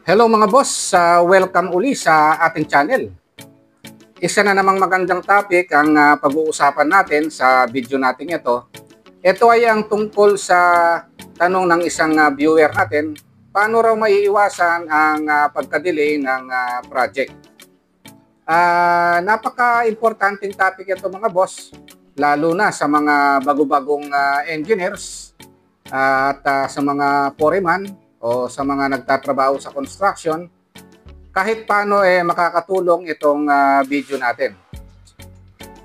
Hello mga boss, welcome uli sa ating channel. Isa na namang magandang topic ang pag-uusapan natin sa video natin ito. Ito ay ang tungkol sa tanong ng isang viewer natin, paano raw maiiwasan ang pagka-delay ng project. Napaka-importanting topic ito mga boss, lalo na sa mga bago-bagong engineers at sa mga foreman o sa mga nagtatrabaho sa construction. Kahit paano makakatulong itong video natin.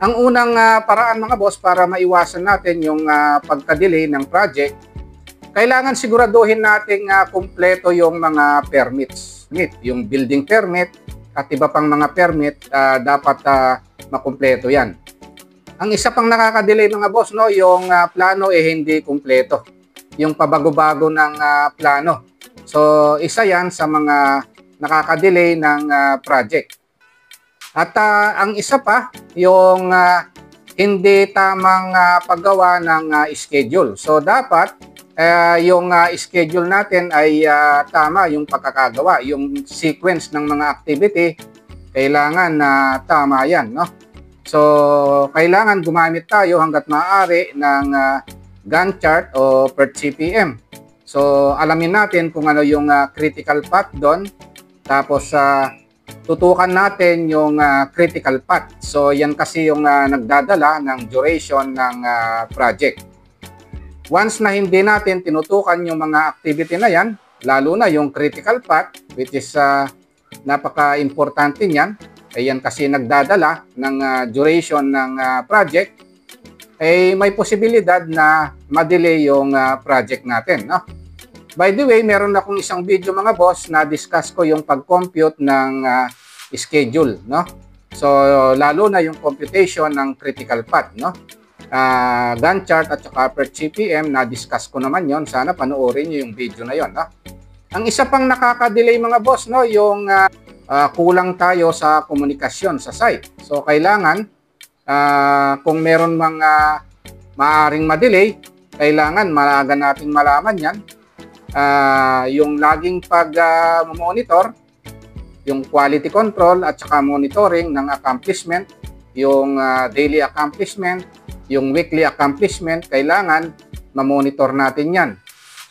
Ang unang paraan mga boss para maiwasan natin yung pagka-delay ng project, kailangan siguraduhin nating kumpleto yung mga permits. Yung building permit at iba pang mga permit, dapat makumpleto yan. Ang isa pang nakaka-delay mga boss, no, yung plano hindi kumpleto. Yung pabago-bago ng plano. So, isa yan sa mga nakaka-delay ng project. At ang isa pa, yung hindi tamang paggawa ng schedule. So, dapat yung schedule natin ay tama yung pagkakagawa. Yung sequence ng mga activity, kailangan na tama yan. No? So, kailangan gumamit tayo hanggat maaari ng Gantt chart o per CPM. So, alamin natin kung ano yung critical path doon. Tapos, tutukan natin yung critical path. So, yan kasi yung nagdadala ng duration ng project. Once na hindi natin tinutukan yung mga activity na yan, lalo na yung critical path, which is napaka-importante niyan, yan kasi nagdadala ng duration ng project, may posibilidad na ma-delay yung project natin. No? By the way, meron akong isang video mga boss na discuss ko yung pag-compute ng schedule. No? So, lalo na yung computation ng critical path. No? Gantt chart at saka per CPM, na-discuss ko naman yon. Sana panoorin nyo yung video na yon. No? Ang isa pang nakaka-delay mga boss, no, yung kulang tayo sa komunikasyon sa site. So, kailangan kung meron mga maaring ma-delay, kailangan maaga nating malaman yan. Yung laging pag-monitor, yung quality control at saka monitoring ng accomplishment, yung daily accomplishment, yung weekly accomplishment, kailangan ma-monitor natin yan.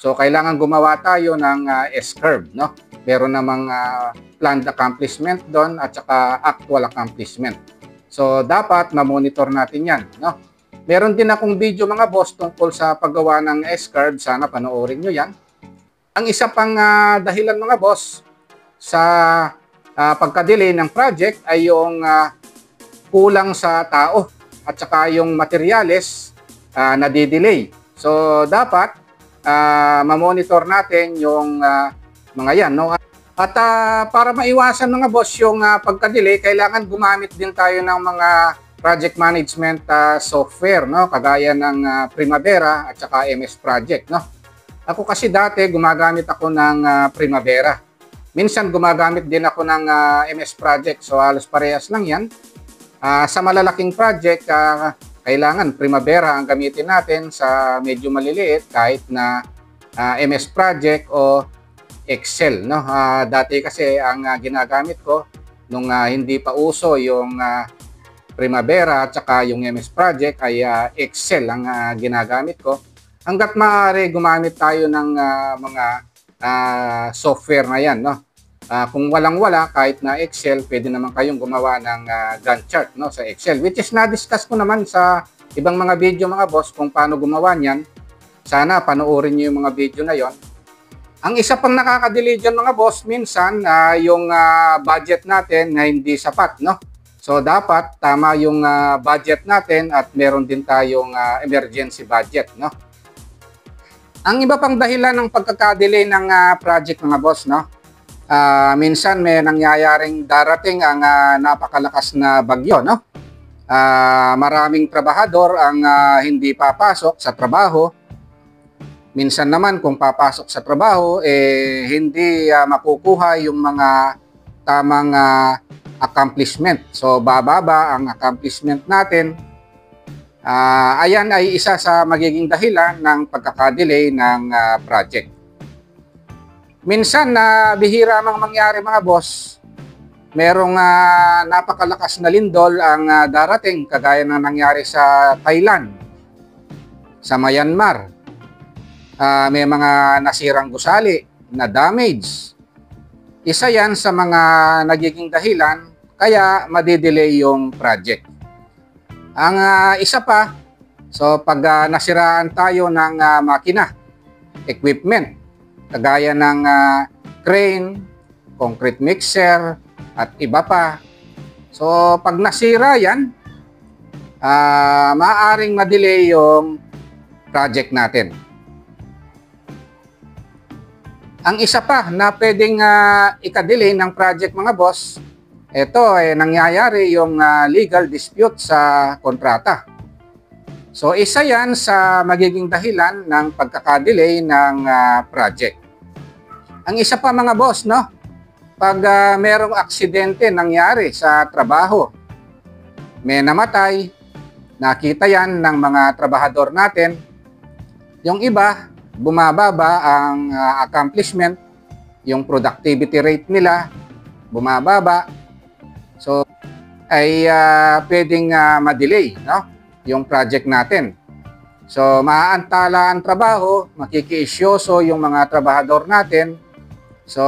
So, kailangan gumawa tayo ng S-curve. No? Meron namang planned accomplishment doon at saka actual accomplishment. So, dapat ma-monitor natin yan. No? Meron din akong video mga boss tungkol sa paggawa ng S-curve. Sana panoorin nyo yan. Ang isa pang dahilan mga boss sa pagka-delay ng project ay yung kulang sa tao at saka yung materyales na di-delay. So, dapat ma-monitor natin yung mga yan. No? At para maiwasan mga boss yung pagka-delay, kailangan gumamit din tayo ng mga project management software, no? Kagaya ng Primavera at saka MS Project. No? Ako kasi dati gumagamit ako ng Primavera. Minsan gumagamit din ako ng MS Project, so halos parehas lang yan. Sa malalaking project, kailangan Primavera ang gamitin natin. Sa medyo maliliit, kahit na MS Project o Excel. No? Dati kasi ang ginagamit ko nung hindi pa uso yung Primavera at saka yung MS Project ay Excel ang ginagamit ko. Hanggat maaari gumamit tayo ng mga software na yan. No? Kung walang-wala, kahit na Excel, pwede naman kayong gumawa ng Gantt chart, no, sa Excel. Which is na-discuss ko naman sa ibang mga video mga boss kung paano gumawa niyan. Sana panoorin niyo yung mga video na yon. Ang isa pang nakaka-delay dyan mga boss, minsan yung budget natin na hindi sapat. No? So dapat tama yung budget natin at meron din tayong emergency budget. No? Ang iba pang dahilan ng pagkaka-delay ng project mga boss, no? Minsan may nangyayaring darating ang napakalakas na bagyo. No? Maraming trabahador ang hindi papasok sa trabaho. Minsan naman kung papasok sa trabaho, hindi makukuha yung mga tamang accomplishment. So, bababa ang accomplishment natin. Ayan ay isa sa magiging dahilan ng pagkakadelay ng project. Minsan na bihira mang mangyari mga boss, merong napakalakas na lindol ang darating kagaya ng nangyari sa Thailand, sa Myanmar. May mga nasirang gusali na damage. Isa yan sa mga nagiging dahilan kaya madidelay yung project. Ang isa pa, so pag nasiraan tayo ng makina, equipment, kagaya ng crane, concrete mixer, at iba pa. So pag nasira yan, maaaring madelay yung project natin. Ang isa pa na pwedeng ikadelay ng project mga boss, ito nangyayari yung legal dispute sa kontrata. So isa yan sa magiging dahilan ng pagkakadelay ng project. Ang isa pa mga boss, no? Pag merong aksidente nangyari sa trabaho, may namatay, nakita yan ng mga trabahador natin, yung iba, bumababa ang accomplishment, yung productivity rate nila, bumababa. So, ay pwedeng ma-delay, no? Yung project natin. So, maaantala ang trabaho, makikiisyoso yung mga trabahador natin. So,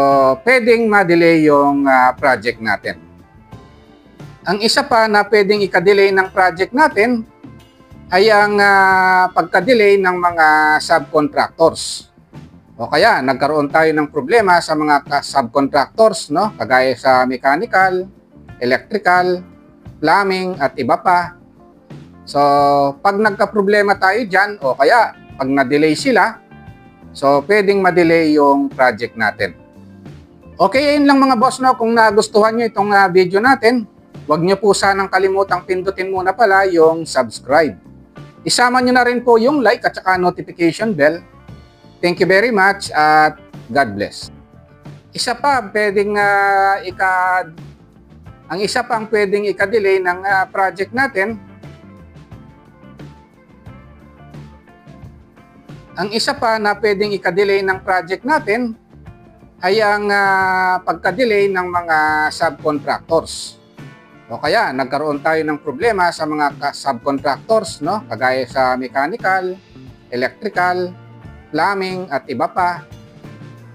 pwedeng ma-delay yung project natin. Ang isa pa na pwedeng ika-delay ng project natin ay ang pagka-delay ng mga subcontractors. O kaya, nagkaroon tayo ng problema sa mga subcontractors, no? Kagaya sa mechanical, electrical, plumbing, at iba pa. So, pag nagka-problema tayo dyan, o kaya, pag na-delay sila, so, pwedeng ma-delay yung project natin. Okay, yun lang mga boss, no? Kung nagustuhan nyo itong video natin, huwag nyo po sanang kalimutang pindutin muna pala yung subscribe. Isama nyo na rin po yung like at saka notification bell. Thank you very much at God bless. Isa pa, ang isa pang pwedeng ika-delay ng project natin, ang isa pa na pwedeng ika-delay ng project natin ay ang pagka-delay ng mga subcontractors. O kaya, nagkaroon tayo ng problema sa mga subcontractors, no? Kagaya sa mechanical, electrical, plumbing, at iba pa.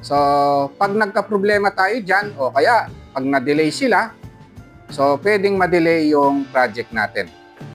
So, pag nagka-problema tayo dyan, o kaya, pag na-delay sila, so, pwedeng ma-delay yung project natin.